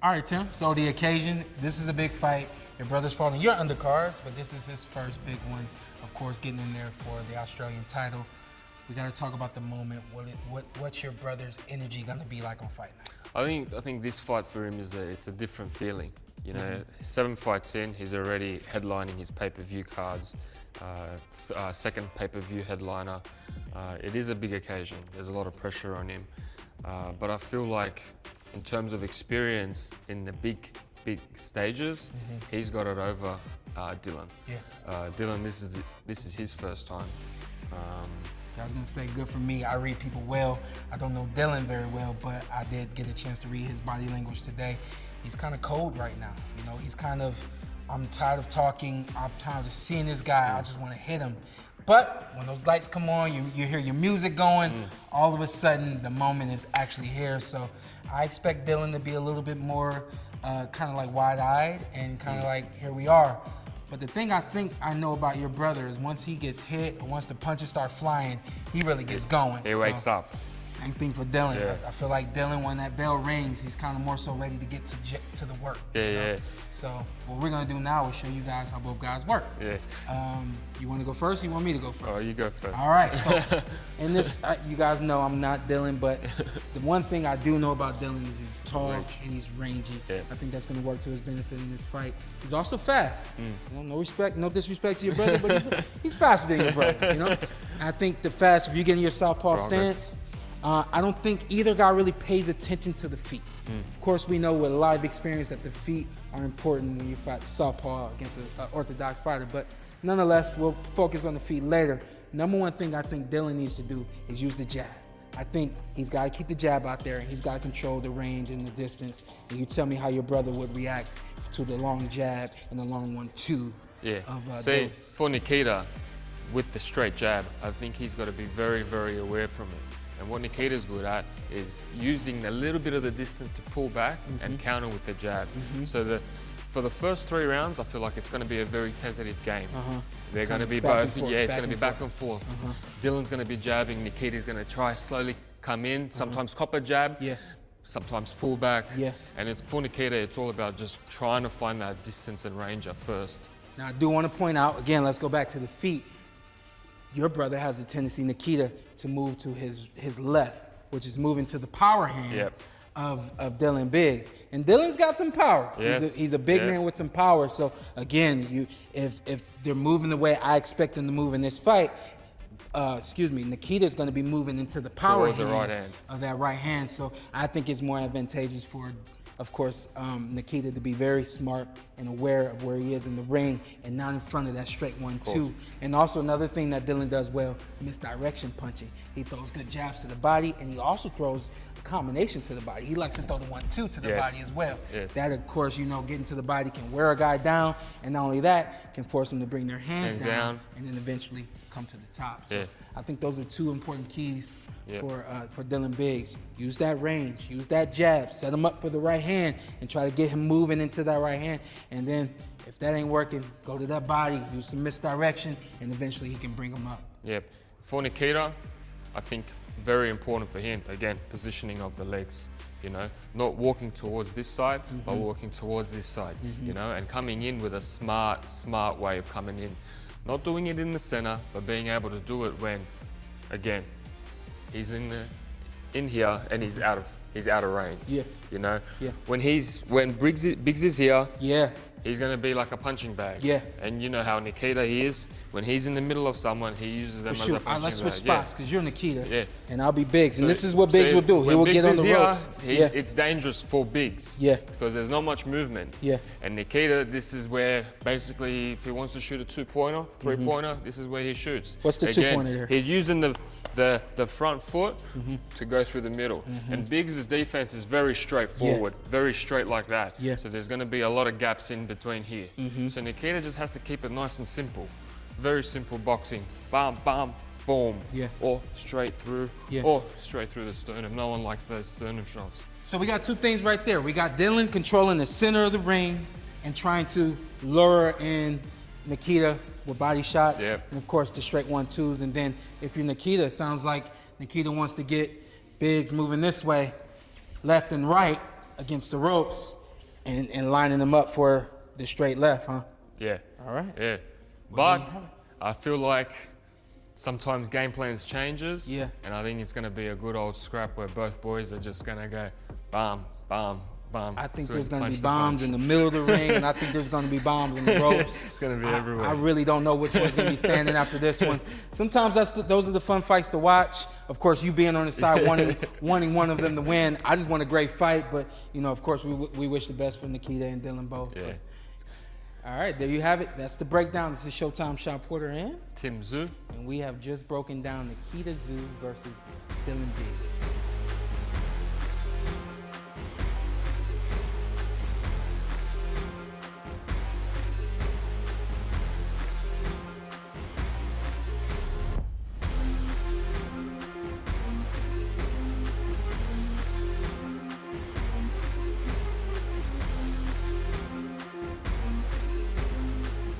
All right, Tim, so the occasion, this is a big fight. Your brother's fought in your undercards, but this is his first big one. Of course, getting in there for the Australian title. We got to talk about the moment. What's your brother's energy going to be like on fight night? I think this fight for him it's a different feeling. You know, 7 fights in, he's already headlining his pay-per-view cards, second pay-per-view headliner. It is a big occasion. There's a lot of pressure on him, but I feel like in terms of experience in the big stages, he's got it over Dylan. Yeah. Dylan, this is his first time. I was gonna say, good for me. I read people well. I don't know Dylan very well, but I did get a chance to read his body language today. He's kind of cold right now. You know, he's kind of, I'm tired of talking. I'm tired of seeing this guy. I just want to hit him. But when those lights come on, you hear your music going, all of a sudden the moment is actually here. So I expect Dylan to be a little bit more kind of like wide-eyed and kind of like, here we are. But the thing I think I know about your brother is once he gets hit, or once the punches start flying, he really gets going. He wakes up. Same thing for Dylan. Yeah. I feel like Dylan, when that bell rings, he's kind of more so ready to get to the work. Yeah, you know? yeah. So what we're gonna do now is show you guys how both guys work. Yeah. You want to go first? Or you want me to go first? Oh, you go first. All right. So, in this, you guys know I'm not Dylan, but the one thing I do know about Dylan is he's tall and he's rangy. Yeah. I think that's gonna work to his benefit in this fight. He's also fast. You know, no respect, no disrespect to your brother, but he's faster than your brother. You know. I think the fast, if you get in your southpaw stance. I don't think either guy really pays attention to the feet. Of course, we know with a lot of experience that the feet are important when you fight southpaw against an orthodox fighter, but nonetheless, we'll focus on the feet later. Number one thing I think Dylan needs to do is use the jab. I think he's got to keep the jab out there, and he's got to control the range and the distance. And you tell me how your brother would react to the long jab and the long 1-2. Yeah. Dylan. For Nikita, with the straight jab, I think he's got to be very, very aware from it. And what Nikita's good at is using a little bit of the distance to pull back and counter with the jab. So for the first 3 rounds, I feel like it's going to be a very tentative game. They're going to be both, it's going to be back and forth. Dylan's going to be jabbing, Nikita's going to try slowly come in, sometimes cop a jab, sometimes pull back. And for Nikita, it's all about just trying to find that distance and range at first. Now, I do want to point out, again, let's go back to the feet. Your brother has a tendency, Nikita, to move to his left, which is moving to the power hand of Dylan Biggs. And Dylan's got some power. He's a big man with some power. So again, if they're moving the way I expect them to move in this fight, Nikita's going to be moving into the power hand of that right hand. So I think it's more advantageous for, of course, Nikita to be very smart and aware of where he is in the ring and not in front of that straight 1-2. And also another thing that Dylan does well, misdirection punching. He throws good jabs to the body, and he also throws a combination to the body. He likes to throw the 1-2 to the body as well. That, of course, you know, getting to the body can wear a guy down, and not only that, can force them to bring their hands down and then eventually come to the top. So I think those are 2 important keys for Dylan Biggs. Use that range, use that jab, set him up for the right hand, and try to get him moving into that right hand. And then, if that ain't working, go to that body, use some misdirection, and eventually he can bring him up. For Nikita, I think very important for him, again, positioning of the legs. You know, not walking towards this side, but walking towards this side, you know, and coming in with a smart way of coming in. Not doing it in the center, but being able to do it when, again, he's in here and he's out of range. You know. When Biggs is here. He's going to be like a punching bag. And you know how Nikita is. When he's in the middle of someone, he uses them as a punching bag. Let's switch spots, because you're Nikita, and I'll be Biggs. And this is what Biggs will do. He will get on the ropes. It's dangerous for Biggs. Because there's not much movement. And Nikita, this is where, basically, if he wants to shoot a 2-pointer, 3-pointer, this is where he shoots. What's the 2-pointer there? He's using the front foot to go through the middle. And Biggs' defense is very straightforward, very straight like that. So there's going to be a lot of gaps in between here. So Nikita just has to keep it nice and simple. Very simple boxing. Bam, bam, boom. Or straight through, or straight through the sternum. No one likes those sternum shots. So we got 2 things right there. We got Dylan controlling the center of the ring and trying to lure in Nikita with body shots. And of course the straight 1-2s. And then if you're Nikita, it sounds like Nikita wants to get Biggs moving this way, left and right against the ropes. and lining them up for the straight left, huh? Yeah. All right. Yeah. Well, But I feel like sometimes game plans changes. Yeah. And I think it's going to be a good old scrap where both boys are just going to go bam, bam, bam. I think swing, there's going to punch be the bombs punch. in the middle of the ring, and I think there's going to be bombs in the ropes. It's going to be everywhere. I really don't know which one's going to be standing after this one. Sometimes those are the fun fights to watch. Of course, you being on the side wanting one of them to win. I just want a great fight, but you know, of course, we wish the best for Nikita and Dylan both. Yeah. All right, there you have it. That's the breakdown. This is Showtime Shawn Porter and Tim Tszyu. we have just broken down Nikita Tszyu versus Dylan Briggs.